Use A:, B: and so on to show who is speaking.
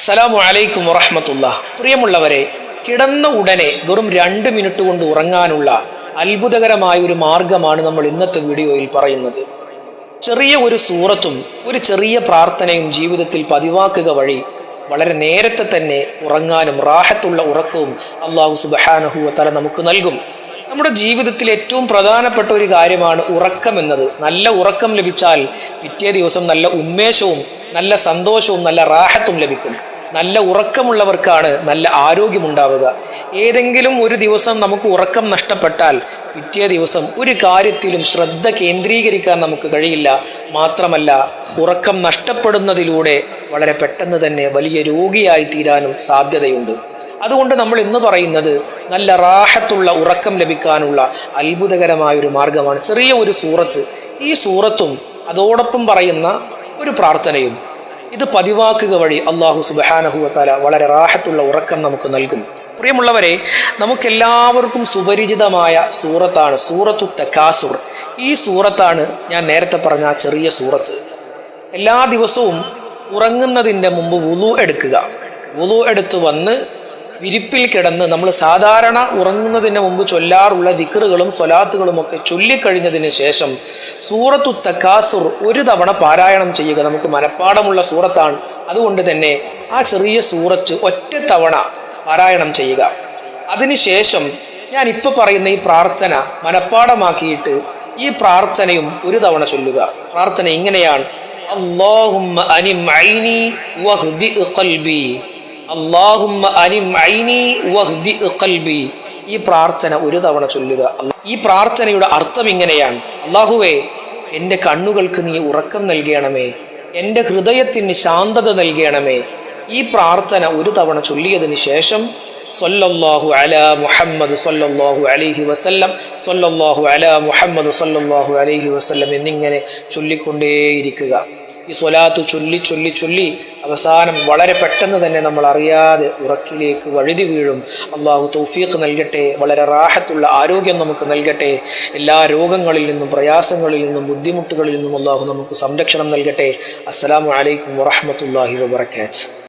A: അസ്സലാമു അലൈക്കും വറഹ്മത്തുള്ളാഹി. പ്രിയമുള്ളവരെ, കിടന്ന ഉടനെ വെറും 2 മിനിറ്റ് കൊണ്ട് ഉറങ്ങാനുള്ള അത്ഭുതകരമായ ഒരു മാർഗമാണ് നമ്മൾ ഇന്നത്തെ വീഡിയോയിൽ പറയുന്നത്. ചെറിയ ഒരു സൂറത്തും ഒരു ചെറിയ പ്രാർത്ഥനയും ജീവിതത്തിൽ പതിവാക്കുക വഴി വളരെ നേരത്തെ തന്നെ ഉറങ്ങാനും റാഹത്തുള്ള ഉറക്കവും അല്ലാഹു സുബ്ഹാനഹു വ തആല നമുക്ക് നൽകും. നമ്മുടെ ജീവിതത്തിൽ ഏറ്റവും പ്രധാനപ്പെട്ട ഒരു കാര്യമാണ് ഉറക്കം എന്നത്. നല്ല ഉറക്കം ലഭിച്ചാൽ പിറ്റേ ദിവസം നല്ല ഉന്മേഷവും നല്ല സന്തോഷവും നല്ല റാഹത്തും ലഭിക്കും. നല്ല ഉറക്കമുള്ളവർക്കാണ് നല്ല ആരോഗ്യമുണ്ടാവുക. ഏതെങ്കിലും ഒരു ദിവസം നമുക്ക് ഉറക്കം നഷ്ടപ്പെട്ടാൽ പിറ്റേ ദിവസം ഒരു കാര്യത്തിലും ശ്രദ്ധ കേന്ദ്രീകരിക്കാൻ നമുക്ക് കഴിയില്ല. മാത്രമല്ല, ഉറക്കം നഷ്ടപ്പെടുന്നതിലൂടെ വളരെ പെട്ടെന്ന് തന്നെ വലിയ രോഗിയായി തീരാനും സാധ്യതയുണ്ട്. അതുകൊണ്ട് നമ്മൾ ഇന്ന് പറയുന്നത് നല്ല റാഹത്തുള്ള ഉറക്കം ലഭിക്കാനുള്ള അത്ഭുതകരമായ ഒരു മാർഗമാണ് ചെറിയ ഒരു സൂറത്ത്. ഈ സൂറത്തും അതോടൊപ്പം പറയുന്ന ഒരു പ്രാർത്ഥനയും ഇത് പതിവാക്കുക വഴി അല്ലാഹു സുബ്ഹാനഹു വ തആല വളരെ റാഹത്തുള്ള ഉറക്കം നമുക്ക് നൽകും. പ്രിയമുള്ളവരെ, നമുക്കെല്ലാവർക്കും സുപരിചിതമായ സൂറത്താണ് സൂറത്തു തകാസുർ. ഈ സൂറത്താണ് ഞാൻ നേരത്തെ പറഞ്ഞ ആ ചെറിയ സൂറത്ത്. എല്ലാ ദിവസവും ഉറങ്ങുന്നതിൻ്റെ മുമ്പ് വുളു എടുക്കുക. വുളു എടുത്ത് വന്ന് വിരിപ്പിൽ കിടന്ന് നമ്മൾ സാധാരണ ഉറങ്ങുന്നതിന് മുമ്പ് ചൊല്ലാറുള്ള ദിക്റുകളും സ്വലാത്തുകളും ഒക്കെ ചൊല്ലിക്കഴിഞ്ഞതിന് ശേഷം സൂറത്തു തകാസുർ ഒരു തവണ പാരായണം ചെയ്യുക. നമുക്ക് മനഃപ്പാടമുള്ള സൂറത്താണ്. അതുകൊണ്ട് തന്നെ ആ ചെറിയ സൂറത്ത് ഒറ്റ തവണ പാരായണം ചെയ്യുക. അതിനുശേഷം ഞാൻ ഇപ്പോൾ പറയുന്ന ഈ പ്രാർത്ഥന മനഃപ്പാടമാക്കിയിട്ട് ഈ പ്രാർത്ഥനയും ഒരു തവണ ചൊല്ലുക. പ്രാർത്ഥന ഇങ്ങനെയാണ്: അല്ലാഹുമ്മ അനിം ഐനി വഹ്ദി ഖൽബി, അല്ലാഹുമ്മ അനിം ഐനി വഹ്ദി ഖൽബി. ഈ പ്രാർത്ഥന ഒരു തവണ ചൊല്ലുക. ഈ പ്രാർത്ഥനയുടെ അർത്ഥം ഇങ്ങനെയാണ്: അല്ലാഹുവേ, എൻ്റെ കണ്ണുകൾക്ക് നീ ഉറക്കം നൽകണമേ, എൻ്റെ ഹൃദയത്തിന് ശാന്തത നൽകണമേ. ഈ പ്രാർത്ഥന ഒരു തവണ ചൊല്ലിയതിന് ശേഷം സ്വല്ലല്ലാഹു അലാ മുഹമ്മദ് സ്വല്ലല്ലാഹു അലൈഹി വസല്ലം, സ്വല്ലല്ലാഹു അലാ മുഹമ്മദ് സ്വല്ലല്ലാഹു അലൈഹി വസല്ലം എന്നിങ്ങനെ ചൊല്ലിക്കൊണ്ടേയിരിക്കുക. ഈ സ്വലാത്ത് ചൊല്ലി ചൊല്ലി ചൊല്ലി അവസാനം വളരെ പെട്ടെന്ന് തന്നെ നമ്മൾ അറിയാതെ ഉറക്കിലേക്ക് വഴുതി വീഴും. അള്ളാഹു തൗഫീഖ് നൽകട്ടെ, വളരെ റാഹത്തുള്ള ആരോഗ്യം നമുക്ക് നൽകട്ടെ. എല്ലാ രോഗങ്ങളിൽ നിന്നും പ്രയാസങ്ങളിൽ നിന്നും ബുദ്ധിമുട്ടുകളിൽ നിന്നും അള്ളാഹു നമുക്ക് സംരക്ഷണം നൽകട്ടെ. അസ്സലാമു അലൈക്കും വറഹ്മത്തുള്ളാഹി വബറകാതുഹു.